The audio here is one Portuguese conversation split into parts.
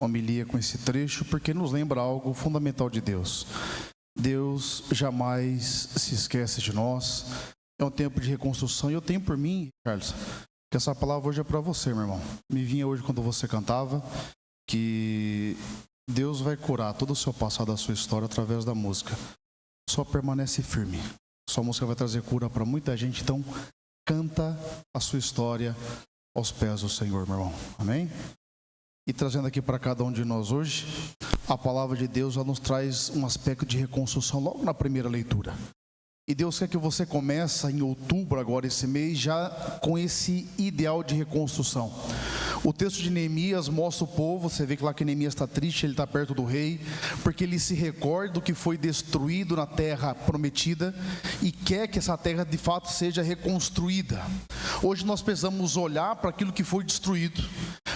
homilia com esse trecho, porque nos lembra algo fundamental de Deus. Deus jamais se esquece de nós. É um tempo de reconstrução. E eu tenho por mim, Carlos, que essa palavra hoje é para você, meu irmão. Me vinha hoje quando você cantava, que Deus vai curar todo o seu passado, a sua história, através da música. Só permanece firme. Sua música vai trazer cura para muita gente. Então, canta a sua história aos pés do Senhor, meu irmão. Amém? E trazendo aqui para cada um de nós hoje, a palavra de Deus ela nos traz um aspecto de reconstrução logo na primeira leitura. E Deus quer que você comece em outubro, agora esse mês, já com esse ideal de reconstrução. O texto de Neemias mostra o povo, você vê que lá que Neemias está triste, ele está perto do rei, porque ele se recorda do que foi destruído na terra prometida e quer que essa terra de fato seja reconstruída. Hoje nós precisamos olhar para aquilo que foi destruído,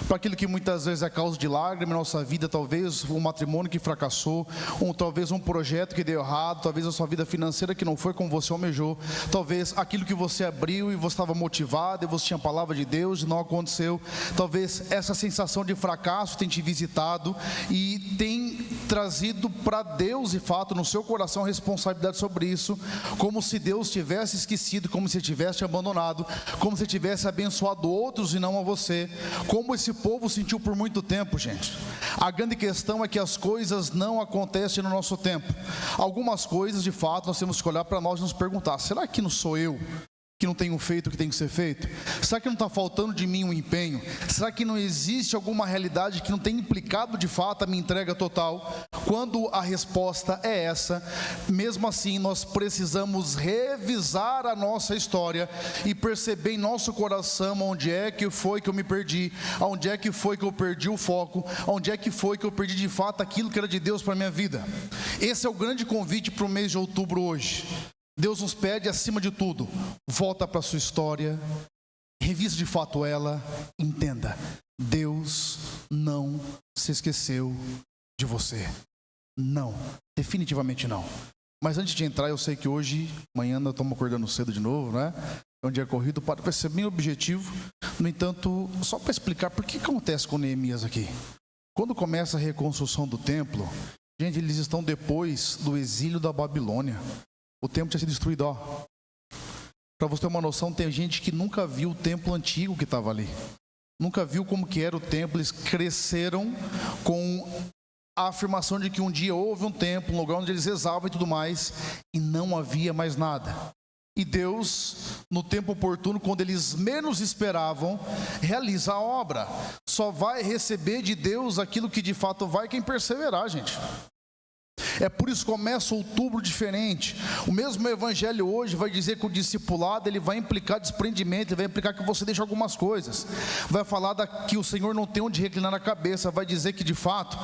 para aquilo que muitas vezes é causa de lágrima na nossa vida, talvez um matrimônio que fracassou, talvez um projeto que deu errado, talvez a sua vida financeira que não foi como você almejou, talvez aquilo que você abriu e você estava motivado e você tinha a palavra de Deus e não aconteceu, talvez essa sensação de fracasso tem te visitado e tem trazido para Deus, de fato, no seu coração a responsabilidade sobre isso, como se Deus tivesse esquecido, como se tivesse abandonado, como se tivesse abençoado outros e não a você, como esse povo sentiu por muito tempo, gente. A grande questão é que as coisas não acontecem no nosso tempo. Algumas coisas, de fato, nós temos que olhar para nós e nos perguntar: será que não sou eu que não tenho feito o que tem que ser feito? Será que não está faltando de mim um empenho? Será que não existe alguma realidade que não tem implicado de fato a minha entrega total? Quando a resposta é essa, mesmo assim nós precisamos revisar a nossa história e perceber em nosso coração onde é que foi que eu me perdi, onde é que foi que eu perdi o foco, onde é que foi que eu perdi de fato aquilo que era de Deus para a minha vida. Esse é o grande convite para o mês de outubro hoje. Deus nos pede, acima de tudo, volta para a sua história, revise de fato ela, entenda, Deus não se esqueceu de você. Não, definitivamente não. Mas antes de entrar, eu sei que hoje, amanhã nós estamos acordando cedo de novo, né? É um dia corrido, vai ser bem objetivo. No entanto, só para explicar por que acontece com Neemias aqui. Quando começa a reconstrução do templo, gente, eles estão depois do exílio da Babilônia. O templo tinha sido destruído, ó. Para você ter uma noção, tem gente que nunca viu o templo antigo que estava ali. Nunca viu como que era o templo. Eles cresceram com a afirmação de que um dia houve um templo, um lugar onde eles rezavam e tudo mais, e não havia mais nada. E Deus, no tempo oportuno, quando eles menos esperavam, realiza a obra. Só vai receber de Deus aquilo que de fato vai quem perseverar, gente. É por isso que começa outubro diferente. O mesmo evangelho hoje vai dizer que o discipulado ele vai implicar desprendimento, ele vai implicar que você deixa algumas coisas. Vai falar que o Senhor não tem onde reclinar a cabeça, vai dizer que de fato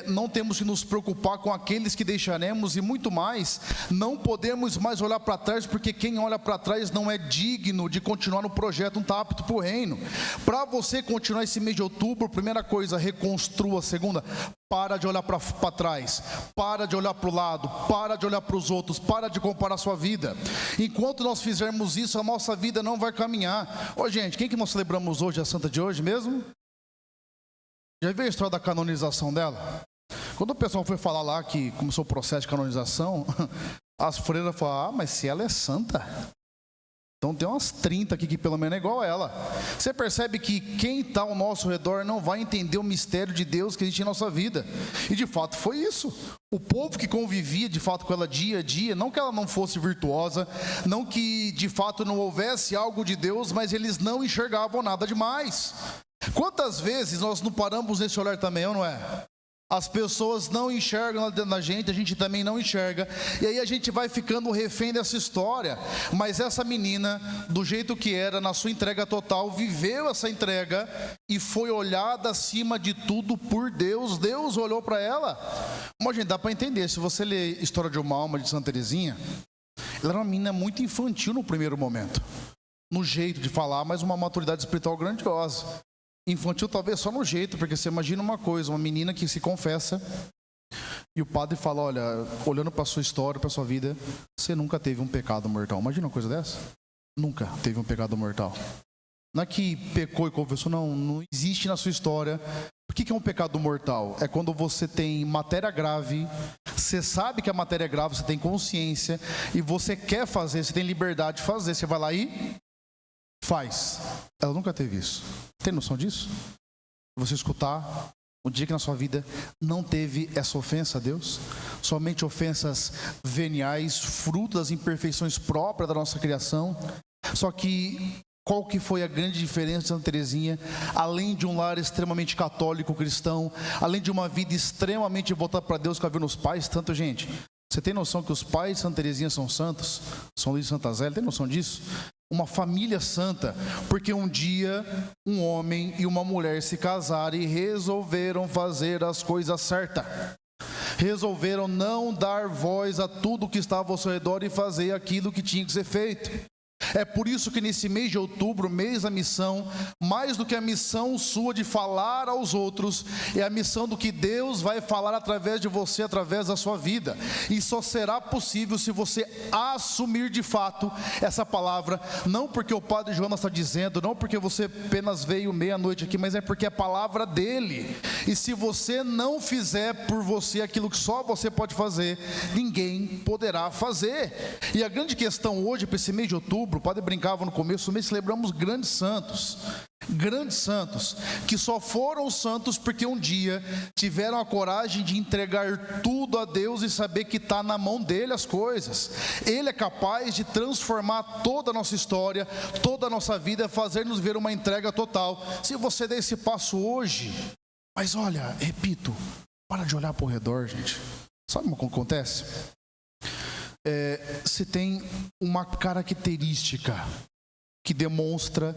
não temos que nos preocupar com aqueles que deixaremos e muito mais, não podemos mais olhar para trás, porque quem olha para trás não é digno de continuar no projeto, não está apto para o reino. Para você continuar esse mês de outubro, primeira coisa, reconstrua. Segunda, para de olhar para trás, para de olhar para o lado, para de olhar para os outros, para de comparar a sua vida. Enquanto nós fizermos isso, a nossa vida não vai caminhar. Ô gente, quem que nós celebramos hoje, a santa de hoje mesmo? Já viu a história da canonização dela? Quando o pessoal foi falar lá que começou o processo de canonização, as freiras falaram: mas se ela é santa, então tem umas 30 aqui que pelo menos é igual a ela. Você percebe que quem está ao nosso redor não vai entender o mistério de Deus que existe em nossa vida. E de fato foi isso. O povo que convivia de fato com ela dia a dia, não que ela não fosse virtuosa, não que de fato não houvesse algo de Deus, mas eles não enxergavam nada demais. Quantas vezes nós não paramos nesse olhar também, ou não é? As pessoas não enxergam na gente, a gente também não enxerga, e aí a gente vai ficando refém dessa história. Mas essa menina, do jeito que era, na sua entrega total, viveu essa entrega e foi olhada acima de tudo por Deus. Deus olhou para ela. Mas gente, dá para entender, se você ler a história de uma alma de Santa Teresinha, ela era uma menina muito infantil no primeiro momento, no jeito de falar, mas uma maturidade espiritual grandiosa. Infantil talvez só no jeito, porque você imagina uma coisa, uma menina que se confessa e o padre fala: olha, olhando para a sua história, para a sua vida, você nunca teve um pecado mortal. Imagina uma coisa dessa? Nunca teve um pecado mortal. Não é que pecou e confessou, não existe na sua história, que é um pecado mortal? É quando você tem matéria grave, você sabe que a matéria é grave, você tem consciência, e você quer fazer, você tem liberdade de fazer, você vai lá e faz. Ela nunca teve isso. Tem noção disso? Você escutar um dia que na sua vida não teve essa ofensa a Deus, somente ofensas veniais, fruto das imperfeições próprias da nossa criação. Só que qual que foi a grande diferença de Santa Teresinha? Além de um lar extremamente católico, cristão, além de uma vida extremamente voltada para Deus que ela viu nos pais, tanto, gente, você tem noção que os pais de Santa Teresinha são santos? São Luís e Santa Zélia, tem noção disso? Uma família santa, porque um dia um homem e uma mulher se casaram e resolveram fazer as coisas certas. Resolveram não dar voz a tudo que estava ao seu redor e fazer aquilo que tinha que ser feito. É por isso que nesse mês de outubro, mês da missão, mais do que a missão sua de falar aos outros, é a missão do que Deus vai falar através de você, através da sua vida. E só será possível se você assumir de fato essa palavra, não porque o Padre Jonas está dizendo, não porque você apenas veio meia-noite aqui, mas é porque é a palavra dele. E se você não fizer por você aquilo que só você pode fazer, ninguém poderá fazer. E a grande questão hoje, para esse mês de outubro, o padre brincava no começo do mês, celebramos grandes santos, que só foram santos porque um dia tiveram a coragem de entregar tudo a Deus e saber que está na mão dele as coisas. Ele é capaz de transformar toda a nossa história, toda a nossa vida, fazer-nos ver uma entrega total. Se você der esse passo hoje, mas olha, repito, para de olhar para o redor, gente. Sabe o que acontece? Se tem uma característica que demonstra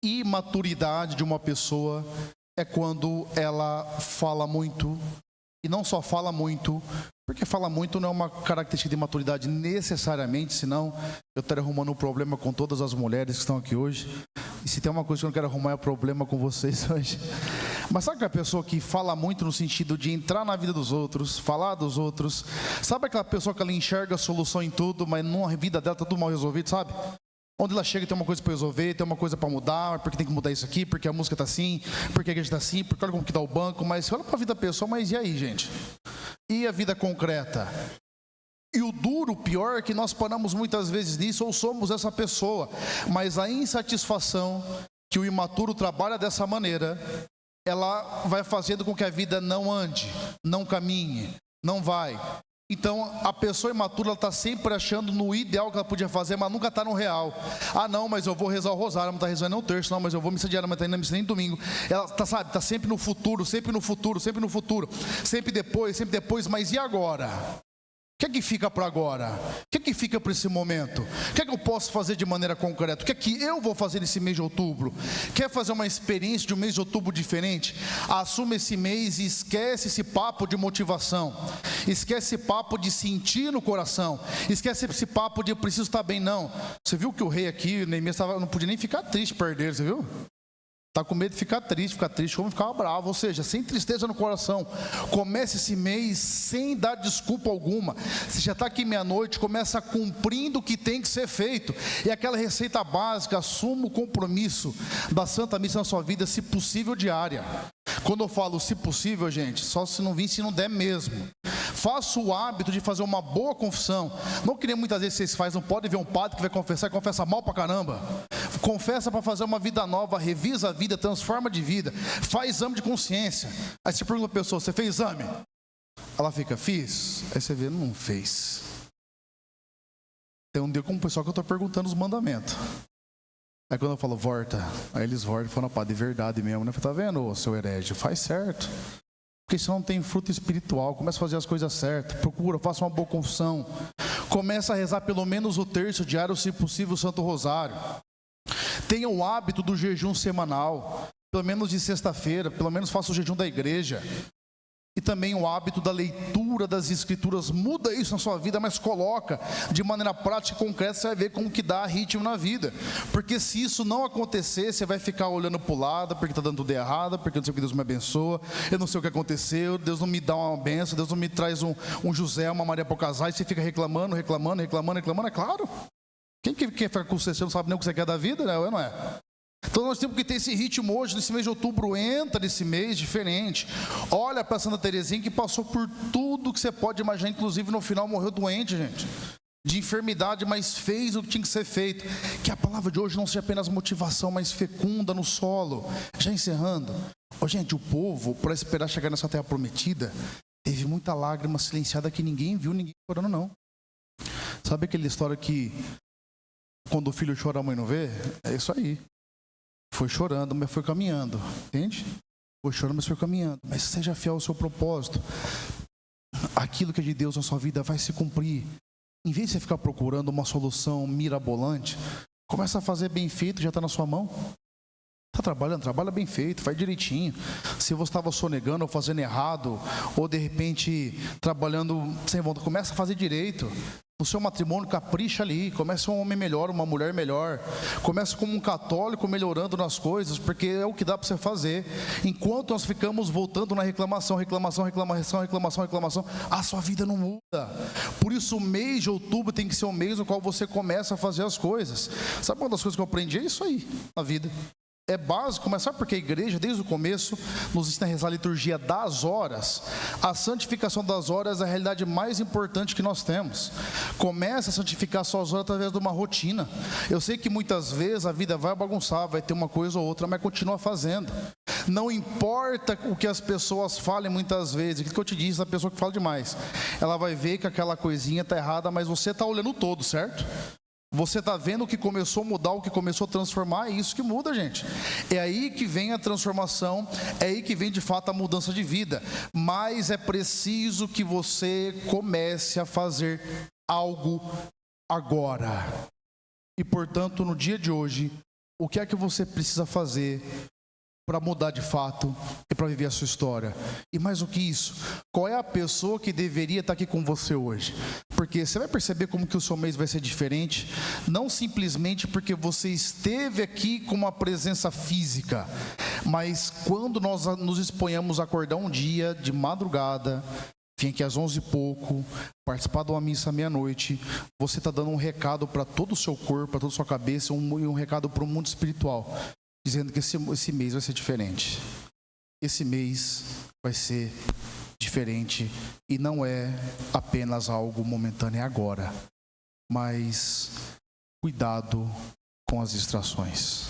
imaturidade de uma pessoa, é quando ela fala muito, e não só fala muito, porque falar muito não é uma característica de maturidade necessariamente, senão eu estaria arrumando um problema com todas as mulheres que estão aqui hoje. E se tem uma coisa que eu não quero arrumar é problema com vocês hoje. Mas sabe aquela pessoa que fala muito no sentido de entrar na vida dos outros, falar dos outros? Sabe aquela pessoa que ela enxerga a solução em tudo, mas na vida dela está tudo mal resolvido, sabe? Onde ela chega tem uma coisa para resolver, tem uma coisa para mudar, porque tem que mudar isso aqui, porque a música está assim, porque a igreja está assim, porque olha como que dá o banco. Mas olha para a vida da pessoa, mas e aí, gente? E a vida concreta? E o duro, o pior, é que nós paramos muitas vezes nisso, ou somos essa pessoa, mas a insatisfação que o imaturo trabalha dessa maneira, ela vai fazendo com que a vida não ande, não caminhe, não vai. Então, a pessoa imatura, ela está sempre achando no ideal que ela podia fazer, mas nunca está no real. Ah, não, mas eu vou rezar o rosário, não está rezando nem o terço, não, mas eu vou missa diária, mas não está indo missa nem domingo. Ela está, sabe, está sempre no futuro, sempre no futuro, sempre no futuro, sempre depois, mas e agora? O que é que fica para agora? O que é que fica para esse momento? O que é que eu posso fazer de maneira concreta? O que é que eu vou fazer nesse mês de outubro? Quer fazer uma experiência de um mês de outubro diferente? Assuma esse mês e esquece esse papo de motivação. Esquece esse papo de sentir no coração. Esquece esse papo de eu preciso estar bem, não. Você viu que o rei aqui, Neemias, não podia nem ficar triste perder, você viu? Está com medo de ficar triste como ficar bravo, ou seja, sem tristeza no coração. Comece esse mês sem dar desculpa alguma. Se já está aqui meia-noite, começa cumprindo o que tem que ser feito. E aquela receita básica, assuma o compromisso da Santa Missa na sua vida, se possível diária. Quando eu falo se possível, gente, só se não vir, se não der mesmo. Faça o hábito de fazer uma boa confissão. Não que nem muitas vezes vocês fazem, não pode ver um padre que vai confessar e confessa mal pra caramba. Confessa para fazer uma vida nova, revisa a vida, transforma de vida, faz exame de consciência. Aí você pergunta a pessoa, você fez exame? Ela fica, fiz. Aí você vê, não fez. Tem um dia com o pessoal que eu estou perguntando os mandamentos. Aí quando eu falo, volta, aí eles voltam e falam, pá, de verdade mesmo, né? Tá vendo, seu herege? Faz certo. Porque se não tem fruto espiritual, começa a fazer as coisas certas, procura, faça uma boa confissão. Começa a rezar pelo menos o terço diário, se possível, o Santo Rosário. Tenha o hábito do jejum semanal, pelo menos de sexta-feira, pelo menos faça o jejum da igreja. E também o hábito da leitura das escrituras, muda isso na sua vida, mas coloca de maneira prática e concreta, você vai ver como que dá ritmo na vida. Porque se isso não acontecer, você vai ficar olhando para o lado, porque está dando tudo errado, porque eu não sei o que Deus me abençoa, eu não sei o que aconteceu, Deus não me dá uma benção, Deus não me traz um José, uma Maria para eu casar, e você fica reclamando, é claro. Quem que quer ficar com você não sabe nem o que você quer da vida, né? Ou não é? Então nós temos que ter esse ritmo hoje, nesse mês de outubro, entra nesse mês diferente. Olha para Santa Teresinha, que passou por tudo que você pode imaginar, inclusive no final morreu doente, gente, de enfermidade, mas fez o que tinha que ser feito. Que a palavra de hoje não seja apenas motivação, mas fecunda no solo. Já encerrando, gente, o povo, para esperar chegar nessa terra prometida, teve muita lágrima silenciada que ninguém viu, ninguém chorando não. Sabe aquela história que quando o filho chora a mãe não vê? É isso aí. Foi chorando, mas foi caminhando, entende? Foi chorando, mas foi caminhando. Mas seja fiel ao seu propósito. Aquilo que é de Deus na sua vida vai se cumprir. Em vez de você ficar procurando uma solução mirabolante, começa a fazer bem feito, já está na sua mão. Está trabalhando, trabalha bem feito, faz direitinho. Se você estava sonegando ou fazendo errado, ou de repente trabalhando sem vontade, começa a fazer direito. No seu matrimônio, capricha ali, começa um homem melhor, uma mulher melhor. Começa como um católico melhorando nas coisas, porque é o que dá para você fazer. Enquanto nós ficamos voltando na reclamação, a sua vida não muda. Por isso o mês de outubro tem que ser o mês no qual você começa a fazer as coisas. Sabe uma das coisas que eu aprendi? É isso aí, na vida. É básico, mas sabe por que a igreja, desde o começo, nos ensina a rezar a liturgia das horas? A santificação das horas é a realidade mais importante que nós temos. Começa a santificar suas horas através de uma rotina. Eu sei que muitas vezes a vida vai bagunçar, vai ter uma coisa ou outra, mas continua fazendo. Não importa o que as pessoas falem muitas vezes, aquilo que eu te disse, a pessoa que fala demais, ela vai ver que aquela coisinha está errada, mas você está olhando todo, certo? Você está vendo o que começou a mudar, o que começou a transformar, é isso que muda, gente. É aí que vem a transformação, é aí que vem de fato a mudança de vida. Mas é preciso que você comece a fazer algo agora. E portanto, no dia de hoje, o que é que você precisa fazer para mudar de fato e para viver a sua história? E mais do que isso, qual é a pessoa que deveria estar aqui com você hoje? Porque você vai perceber como que o seu mês vai ser diferente, não simplesmente porque você esteve aqui com uma presença física, mas quando nós nos exponhamos a acordar um dia de madrugada, vim aqui às 11 e pouco, participar de uma missa à meia-noite, você está dando um recado para todo o seu corpo, para toda a sua cabeça, um recado para o mundo espiritual, dizendo que esse mês vai ser diferente. Esse mês vai ser diferente e não é apenas algo momentâneo, é agora. Mas cuidado com as distrações.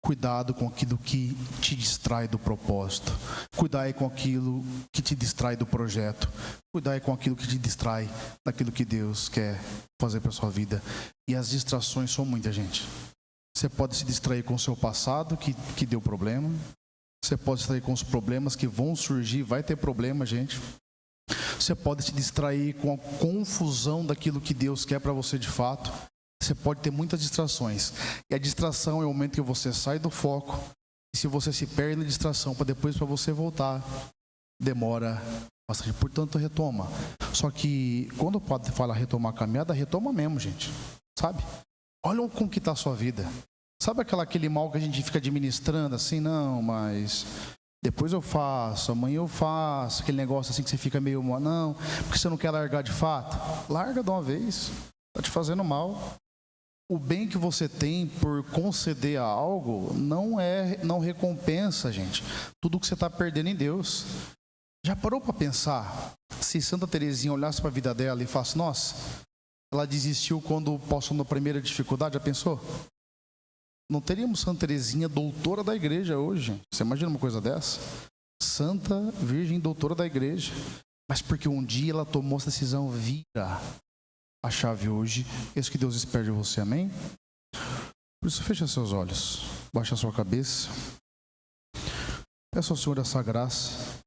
Cuidado com aquilo que te distrai do propósito. Cuidado com aquilo que te distrai do projeto. Cuidado com aquilo que te distrai daquilo que Deus quer fazer para a sua vida. E as distrações são muita, gente. Você pode se distrair com o seu passado, que deu problema. Você pode se distrair com os problemas que vão surgir, vai ter problema, gente. Você pode se distrair com a confusão daquilo que Deus quer para você de fato. Você pode ter muitas distrações. E a distração é o momento que você sai do foco. E se você se perde na distração, para depois para você voltar, demora bastante. Portanto, retoma. Só que quando o padre fala retomar a caminhada, retoma mesmo, gente. Sabe? Olha como que está a sua vida. Sabe aquele mal que a gente fica administrando assim? Não, mas depois eu faço, amanhã eu faço. Aquele negócio assim que você fica meio... Não, porque você não quer largar de fato. Larga de uma vez. Está te fazendo mal. O bem que você tem por conceder a algo não recompensa, gente, tudo que você está perdendo em Deus. Já parou para pensar? Se Santa Teresinha olhasse para a vida dela e falasse, nossa, ela desistiu quando passou na primeira dificuldade, já pensou? Não teríamos Santa Teresinha, doutora da igreja hoje, gente. Você imagina uma coisa dessa? Santa Virgem, doutora da igreja. Mas porque um dia ela tomou essa decisão, vira a chave hoje. Isso que Deus espera de você, amém? Por isso, fecha seus olhos, baixa a sua cabeça. Peça ao Senhor essa graça,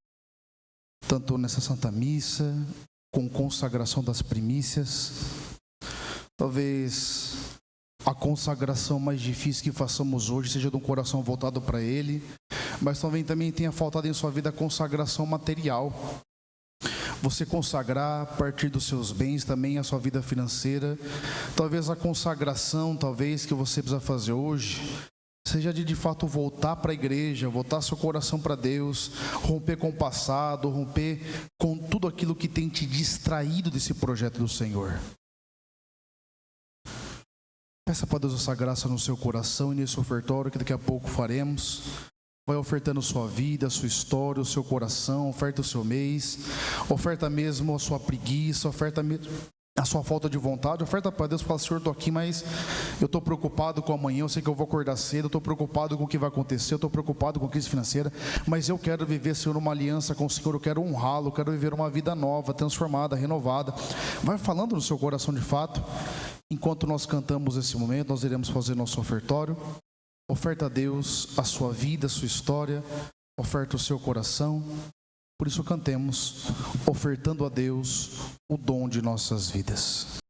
tanto nessa Santa Missa, com consagração das primícias. Talvez a consagração mais difícil que façamos hoje seja de um coração voltado para Ele, mas também tenha faltado em sua vida a consagração material. Você consagrar a partir dos seus bens também a sua vida financeira. Talvez a consagração, que você precisa fazer hoje, seja de fato voltar para a igreja, voltar seu coração para Deus, romper com o passado, romper com tudo aquilo que tem te distraído desse projeto do Senhor. Peça para Deus essa graça no seu coração e nesse ofertório que daqui a pouco faremos. Vai ofertando sua vida, sua história, o seu coração, oferta o seu mês, oferta mesmo a sua preguiça, oferta mesmo a sua falta de vontade, oferta para Deus, fala: Senhor, estou aqui, mas eu estou preocupado com amanhã, eu sei que eu vou acordar cedo, eu estou preocupado com o que vai acontecer, eu estou preocupado com a crise financeira, mas eu quero viver, Senhor, uma aliança com o Senhor, eu quero honrá-lo, eu quero viver uma vida nova, transformada, renovada. Vai falando no seu coração de fato. Enquanto nós cantamos esse momento, nós iremos fazer nosso ofertório. Oferta a Deus a sua vida, a sua história, oferta o seu coração. Por isso cantemos, ofertando a Deus o dom de nossas vidas.